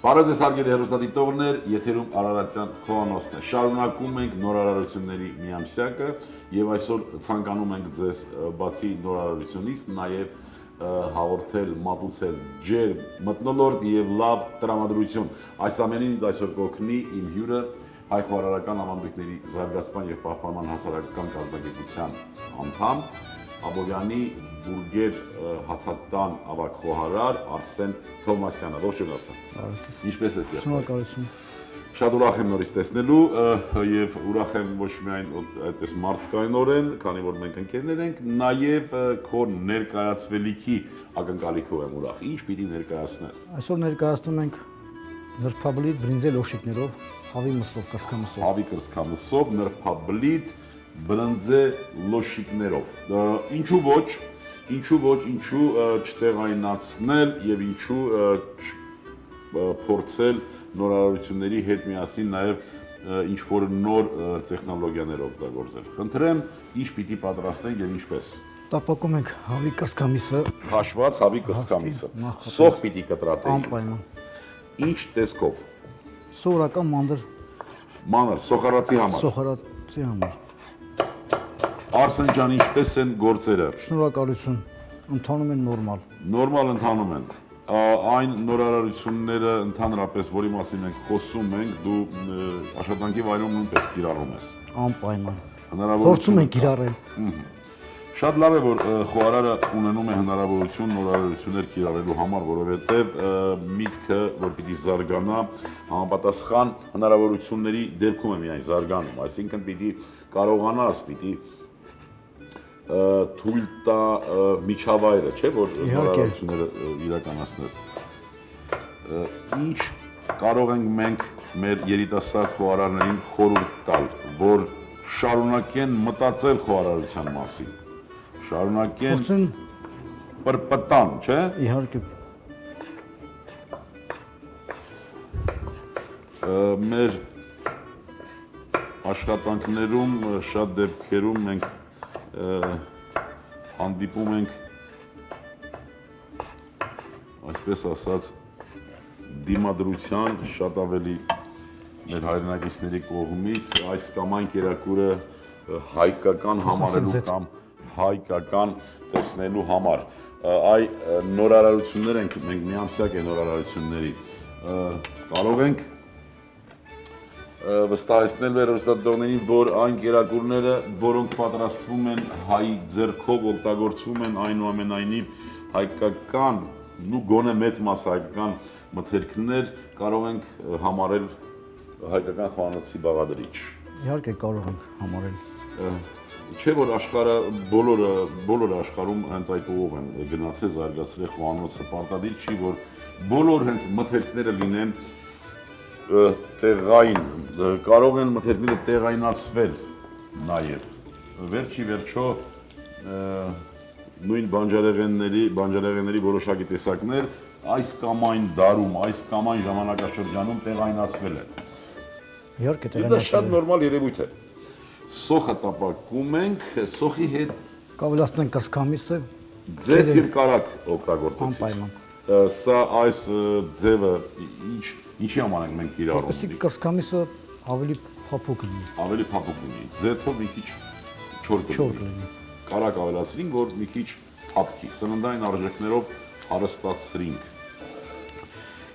Բարև ձեզ հարգելի հեռուստադիտողներ, եթերում Արարատյան խոհանոցն է։ Շարունակում ենք նորարարությունների միամսյակը եւ այսօր ցանկանում ենք ձեզ բացի նորարարությունից նաեւ հաղորդել, մատուցել ջերմ մթնոլորտ եւ լավ տրամադրություն։ Այս ամենին այսօր կօգնի իմ հյուրը հայ-խոհարարական ավանդույթների զարգացման եւ պահպանման հասարակական կազմակերպության անդամ Աբովյանի բուրգեր հացատան ավագ խոհարար Արսեն Թովմասյանը։ Ողջույն Արսեն։ Ինչպե՞ս ես։ Շնորհակալություն։ Շատ ուրախ եմ նորից տեսնելու եւ ուրախ եմ ոչ միայն այդպես մարդկայնորեն, քանի որ մենք ընկերներ ենք, նաեւ քո ներկայացվելիքի ակնկալիքով եմ ուրախ։ Ինչ պիտի ներկայացնես։ Այսօր ներկայացնում ենք նրբաբլիթ բրինձե լոշիկներով, հավի մսով, կրծքամսով։ Հավի կրծքամսով, նրբաբլիթ բրինձե լոշիկներով։ Ինչու ոչ, ինչու չտեղայնացնել եւ ինչու փորձել նորարարությունների հետ միասին նաեւ ինչ որ նոր տեխնոլոգիաներ օգտագործել։ Խնդրեմ, ինչ պիտի պատրաստենք եւ ինչպես։ Տապակում ենք հավի կրծքամիսը, Խաշված հավի կրծքամիսը։ Սոխ պիտի կտրատենք։ անպայման։ Ինչ տեսքով։ Սովորական մանդր Մանր, սոխարացի համար։ սոխարացի համար։ Արսեն ջան, ինչպես են գործերը։ Շնորհակալություն։ Ընթանում են նորմալ։ Նորմալ ընթանում են։ Այն նորարարությունները ընդհանրապես, որի մասին մենք խոսում ենք, դու աշխատանքի վայրում նույնպես կիրառում ես։ Անպայման։ Հնարավորություն Փորձում ենք կիրառել։ Շատ լավ է, որ խոհարարը ունենում է հնարավորություն նորարարություններ կիրառելու համար, որովհետև միտքը, որ պիտի զարգանա, համապատասխան հնարավորությունների դեպքում է միայն զարգանում, այսինքն պիտի կարողանաս, պիտի թույլ տա միջավայրը, չէ, որ նորարարությունները իրականացնես։ Ինչ կարող ենք մենք մեր երիտասարդ խոհարարներին խորհուրդ տալ, որ շարունակեն մտածել խոհարարության մասին, շարունակեն Փորձեն պրպտան, չէ։ իհարկե Մեր աշխատանքներում շատ դեպքերում մենք հանդիպում ենք, այսպես ասած, դիմադրության շատ ավելի մեր հայրենակիցների կողմից այս կամ այն կերակուրը հայկական համարելու կամ հայկական տեսնելու համար։ Այ նորարարություններ ենք, մենք միամսյակ է նորարարությունների, կարող ենք վստահեցնել մեր հեռուստադիտողներին, որ այն կերակուրները, որոնք պատրաստվում են հայի ձեռքով, օգտագործվում են այնուամենայնիվ հայկական, ու գոնե մեծ մաս հայկական մթերքներ, կարող ենք համարել հայկական խոհանոցի բաղադրիչ։ իհարկե կարող ենք համարել։ Չէ՞ որ աշխարհը բոլոր աշխարհում հենց այդ ուղով են գնացել զարգացրել խոհանոցը, պարտադիր չի, որ բոլոր հենց մթերքները լինեն տեղային, կարող են մթերքները տեղայնացվել նաև։ Վերջի վերջո նույն բանջարեղենների որոշակի տեսակներ այս կամ այն դարում, այս կամ այն ժամանակաշրջանում տեղայնացվել են։ Իհարկե Դա տեղանացել շատ նորմալ երևույթ է։ Սոխը տապակում ենք, սոխի հետ կավելացնենք կրծքամիսը, ձեթ եւ կարակ օգտագործեցիք։ անպայման։ Սա այս ձևը ինչի համար ենք մենք կիրառում։ Որպեսզի կրծքամիսը ավելի փափուկ լինի։ Ավելի փափուկ լինի։ Ձեթով մի քիչ չոր կլինի։ Կարակ ավելացրինք, որ մի քիչ փափկի, սննդային արժեքներով հարստացրինք։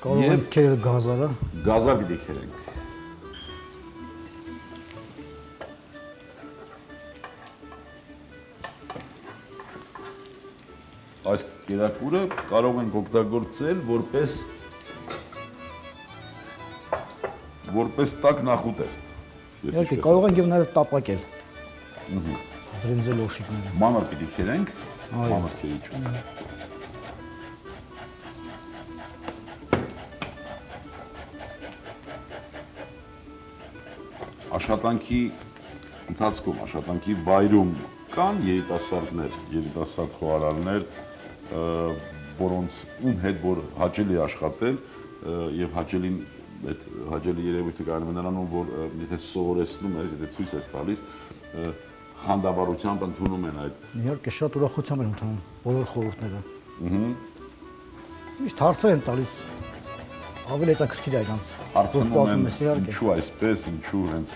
Կարող ենք քերել գազարը։ Գազար պիտի քերենք։ Այս կերակուրը կարող ենք օգտագործել որպես տաք նախուտեստ։ Իհարկե կարող ենք եւ նաեւ տապակել։ Բրինձե լոշիկները։ Մանր պիտի քերենք, Այո։ մանր քերիչ։ Աշխատանքի ընթացքում, աշխատանքի վայրում կան երիտասարդ խոհարարներ, որոնց հետ որ հաճելի աշխատել եւ հաճելի երևույթը կայանում է նրանում, որ եթե սովորեցնում ես, եթե ցույց ես տալիս, խանդավառությամբ ընդունում են այդ։ Իհարկե շատ ուրախությամբ են ընդունում բոլոր խորհուրդները։ Միշտ հարցեր են տալիս Ավելի հետաքրքիր է իրանց։ Հարցնում են իհարկե։ ինչու այսպես, ինչու հենց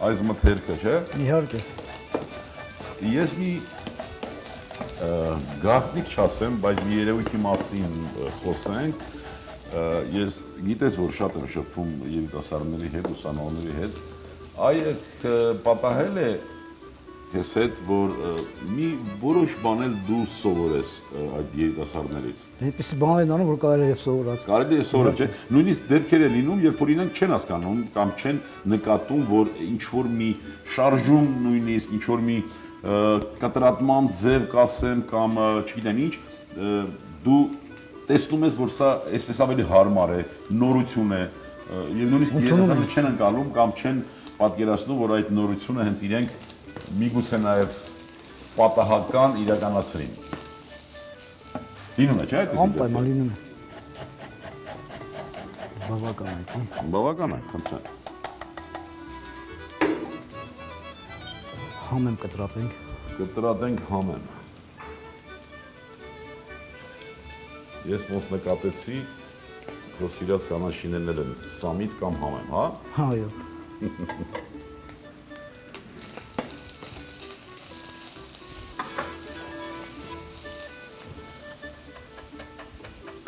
այս մթերքը, չէ։ Իհարկե։ Ես մի գաղտնիք չասեմ, բայց մի երևույթի մասին խոսենք։ Ես գիտես, որ շատ եմ շփվում երիտասարդների հետ, ուսանողների հետ։ Այդ պատահել է քեզ հետ, որ մի որոշ բաներ դու սովորես այդ երիտասարդներից։ Այնպեսի բաներ են անում, որ կարելի է սովորած։ Կարելի է սովորել, չէ՞։ Նույնիսկ դեպքեր է լինում, երբ որ իրենք չեն հասկանում կամ չեն նկատում, որ ինչ որ մի շարժում նույնիսկ, ինչ որ մի կտրատման ձև կասեմ կամ չգիտեմ ինչ, դու տեսնում ես, որ սա այսպես ավելի հարմար է, նորություն է, եւ նույնիսկ երիտասարդները չեն ընկալում կամ չեն պատկերացնում, որ այդ նորությունը հենց իրենք միգուցե նաեւ պատահական իրականացրին։ Լինում է, չէ՞, այդպես։ Անպայման լինում է։ Բավական է, չէ՞։ Բավական է, խնդրեմ։ Համեմ կտրատենք։ Կտրատենք համեմ։ Ես ոնց նկատեցի, քո սիրած կանաչիներն են սամիտ կամ համեմ, հա։ Այո։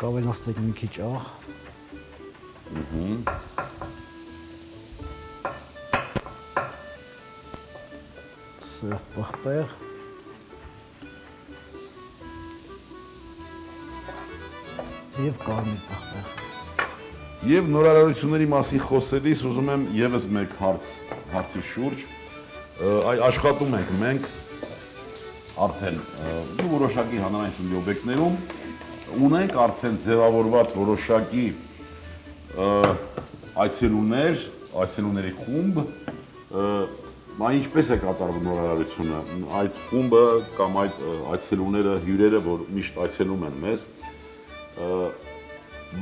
Կավելացնենք մի քիչ աղ։ Սև պղպեղ։ Եվ կարմիր պղպեղ։ Եվ նորարարությունների մասին խոսելիս ուզում եմ եւս մեկ հարցի շուրջ աշխատում ենք մենք արդեն որոշակի հանրային սննդի օբյեկտներում ունենք արդեն ձևավորված որոշակի այցելուների խումբ, նա ինչպես է կատարվում նորարարությունը, այդ խումբը կամ այդ այցելուները, հյուրերը, որ միշտ այցելում են մեզ,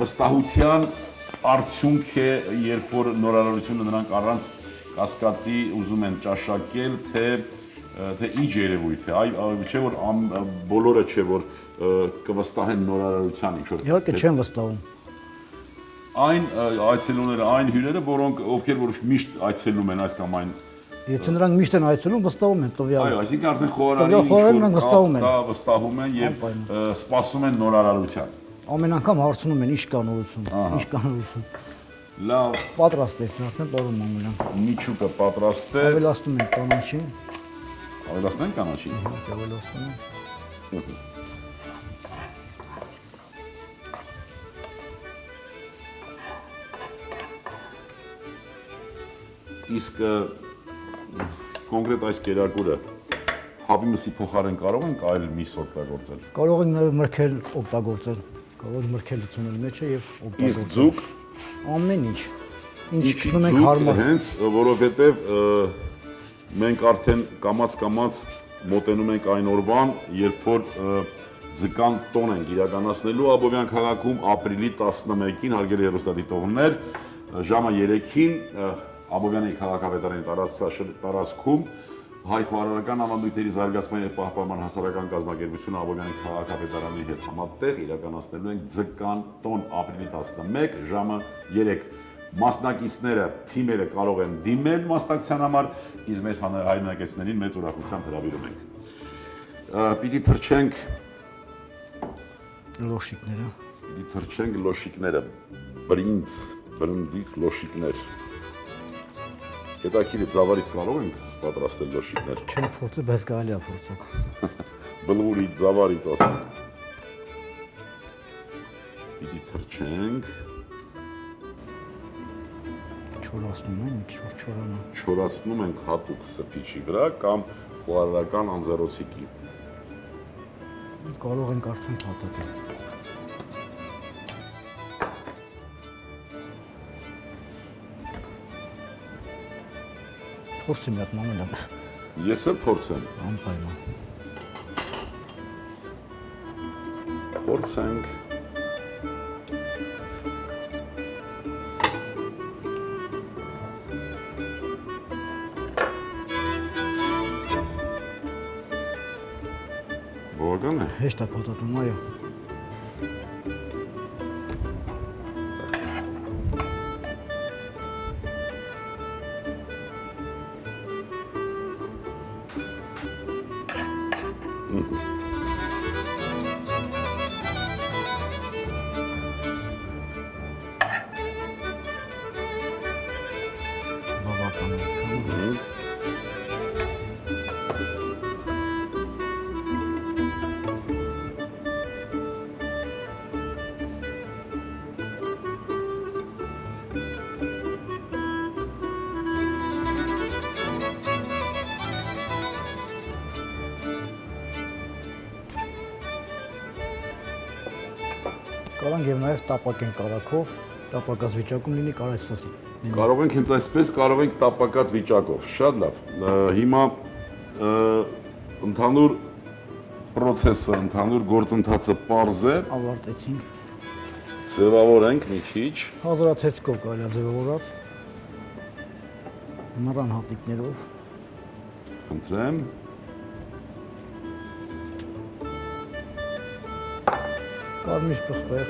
վստահության արդյունք է, երբ որ նորարարությունը նրանք առանց կասկածի ուզում են ճաշակել, թե ինչ երևույթ է, չէ որ բոլորը չէ որ կվստահեն նորարարության ինչ որ։ Իհարկե չեն վստահում։ Այն այցելուները, այն հյուրերը, որոնք ովքեր որ միշտ այցելում են այս կամ այն։ Եթե նրանք միշտ են այցելում, վստահում են տվյալ։ Այո, այսինքն արդեն խոհարարին վստահում են եւ սպասում են նորարարության։ Ամեն անգամ հարցնում են, ինչ կա նորություն, ինչ կա նորություն։ Լավ, Պատրաստ է, արդեն պարոն Մամուլյան։ միջուկը պատրաստ է։ Ավելացնում ենք կանաչին։ Ավելացնենք կանաչին։ Ավելացնում ենք։ Իսկ կոնկրետ այս կերակուրը հավի մսի փոխարեն կարող ենք այլ միս օգտագործել։ Կարող ենք նաև մրգել օգտագործել։ Կարող ենք մրգել լցունել մեջը եւ օգտագործել։ Իսկ ձուկ ամեն ինչ։ Ինչ գտնում ենք հարմար։ Հենց որովհետեւ մենք արդեն կամաց մոտենում ենք այն օրվան, երբ որ ձկան տոն ենք իրականացնելու Աբովյան քաղաքում ապրիլի 11-ին հարգելի հեռուստադիտողներ ժամը 3-ին Աբովյանի քաղաքապետարանի տարածքում հայ խոհարարական ավանդույթների զարգացման եւ պահպանման հասարակական կազմակերպությունը Աբովյանի քաղաքապետարանի հետ համատեղ իրականացնելու են ձկան տոն ապրիլի 11 ժամը 3 Մասնակիցները, թիմերը կարող են դիմել մասնակցության համար, իսկ մեր հայրենակիցներին մեծ ուրախությամբ հրավիրում ենք։ Պիտի թռչենք լոշիկները։ Պիտի թռչենք լոշիկները, բրինձից լոշիկներ։ Հետաքրքիր ծավալից կարող ենք պատրաստել լոշիկներ։ Չեմ փորձել, բայց կարելի է փորձել։ Բլուրի ծավալից ասենք։ Պիտի թռչենք։ Չորացնում են, մի քիչ որ չորանա։ Չորացնում ենք հատուկ սրտիչի վրա կամ խոհարարական անձեռոցիկի։ Կարող ենք արդեն փաթաթել։ Փորձի մի հատ Մամուլյան։ Ես էլ փորձեմ։ Անպայման։ Փորձենք։ Բավական է։ Հեշտ է փաթաթում, այո։ կարանք եւ նաեւ տապակեն կարակով, տապակած վիճակում լինի, կարող է սոս լինի։ Կարող ենք հենց այսպես, կարող ենք տապակած վիճակով։ Շատ լավ։ Հիմա ընդհանուր process-ը, ընդհանուր գործընթացը պարզ է։ Ավարտեցինք։ Ձևավորենք մի քիչ։ Հազրաթեցկով կարելի է ձևավորած։ Նռան հատիկներով։ Խնդրեմ։ Կարմիր պղպեղ։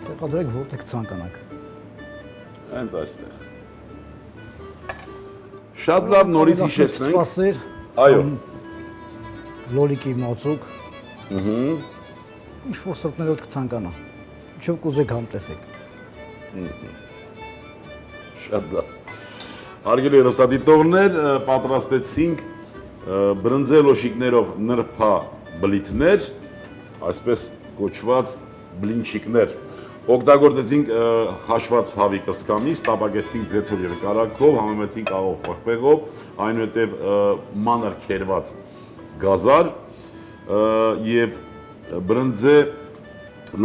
Տեղադրեք որտեղ ցանկանաք։ Հենց այստեղ։ Շատ լավ, նորից հիշեցնենք։ Սպասեր։ Այո։ Լոլիկի մածուկ։ Ինչ որ սրտներով կցանկանա։ Ինչով կուզեք համտեսեք։ Շատ լավ։ Հարգելի հեռուստադիտողներ, պատրաստեցինք բրնձե լոշիկներով նրբա բլիթներ, այսպես կոչված բլինչիկներ։ Օգտագործեցինք խաշված հավի կրծքամիս, տապակեցինք ձեթուր եւ կարակով, համեմեցինք աղով պղպեղով, այնուհետեւ մանր քերված գազար եւ բրնձե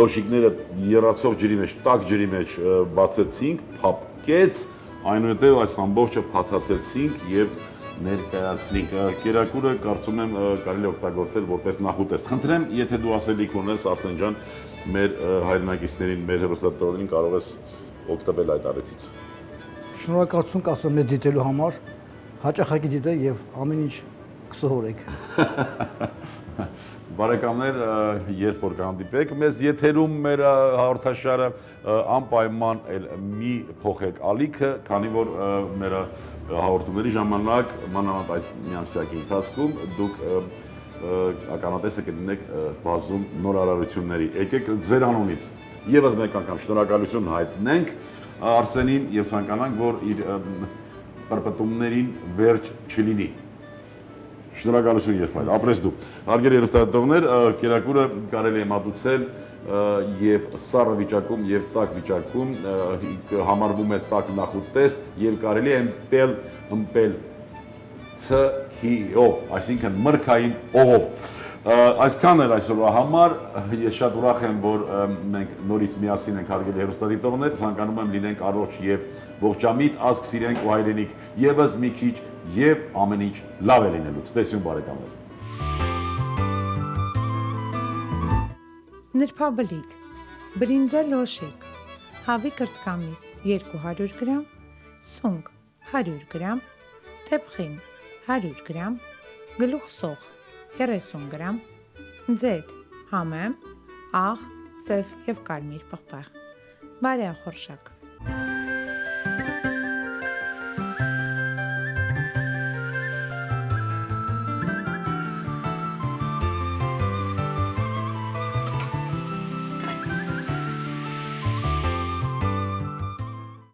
լոշիկները եռացող ջրի մեջ, տաք ջրի մեջ բացեցինք, փափկեց, այնուհետեւ այս ամբողջը փաթաթեցինք եւ ներկայացրինք։ Կերակուրը կարծում եմ կարելի է օգտագործել որպես նախուտեստ։ Խնդրեմ, եթե դու ասելիք ունես, Արսեն ջան, մեր հայրենակիցներին, մեր հեռուստադիտողներին կարող ես օգտվել այդ առիթից։ Շնորհակալություն կասեմ մեզ դիտելու համար, հաճախակի դիտեք եւ ամեն ինչ կսովորեք։ Բարեկամներ, երբ որ կհանդիպեք, մեզ եթերում մեր հաղորդաշարը անպայման մի փոխեք ալիքը, քանի որ մեր հաղորդումների ժամանակ, մանավանդ այս միամսյակի ընթացքում դուք ականատեսը կլինեք բազում նոր արարությունների։ Եկեք ձեր անունից եւս մեկ անգամ շնորհակալություն հայտնենք Արսենին եւ ցանկանանք, որ իր պրպտումներին վերջ չլինի։ Շնորհակալություն երբայր, ապրես դու։ Հարգելի հեռուստադիտողներ, կերակուրը կարելի է մատուցել եւ սառը վիճակում եւ տաք վիճակում, համարվում է տաք նախուտեստ եւ կարելի է ըմպել ցհիով, այսինքն մրգային օղով։ Այսքան էր այսօրվա համար, ես շատ ուրախ եմ, որ մենք նորից միասին ենք հարգելի հեռուստադիտողներ, ցանկանում եմ լինենք առողջ եւ ողջամիտ, ազգ սիրենք ու հայրենիք եւս մի քիչ եւ ամեն ինչ լավ է լինելու։ Ցտեսություն բարեկամներ։ Նրբաբլիթ, բրինձե լոշիկ, հավի կրծքամիս 200 գրամ, սունկ 100 գրամ, ստեփխին 100 գրամ, գլուխ սող 30 գրամ, ձեթ, համեմ, աղ, սև եւ կարմիր պղպեղ, բարեախորշակ։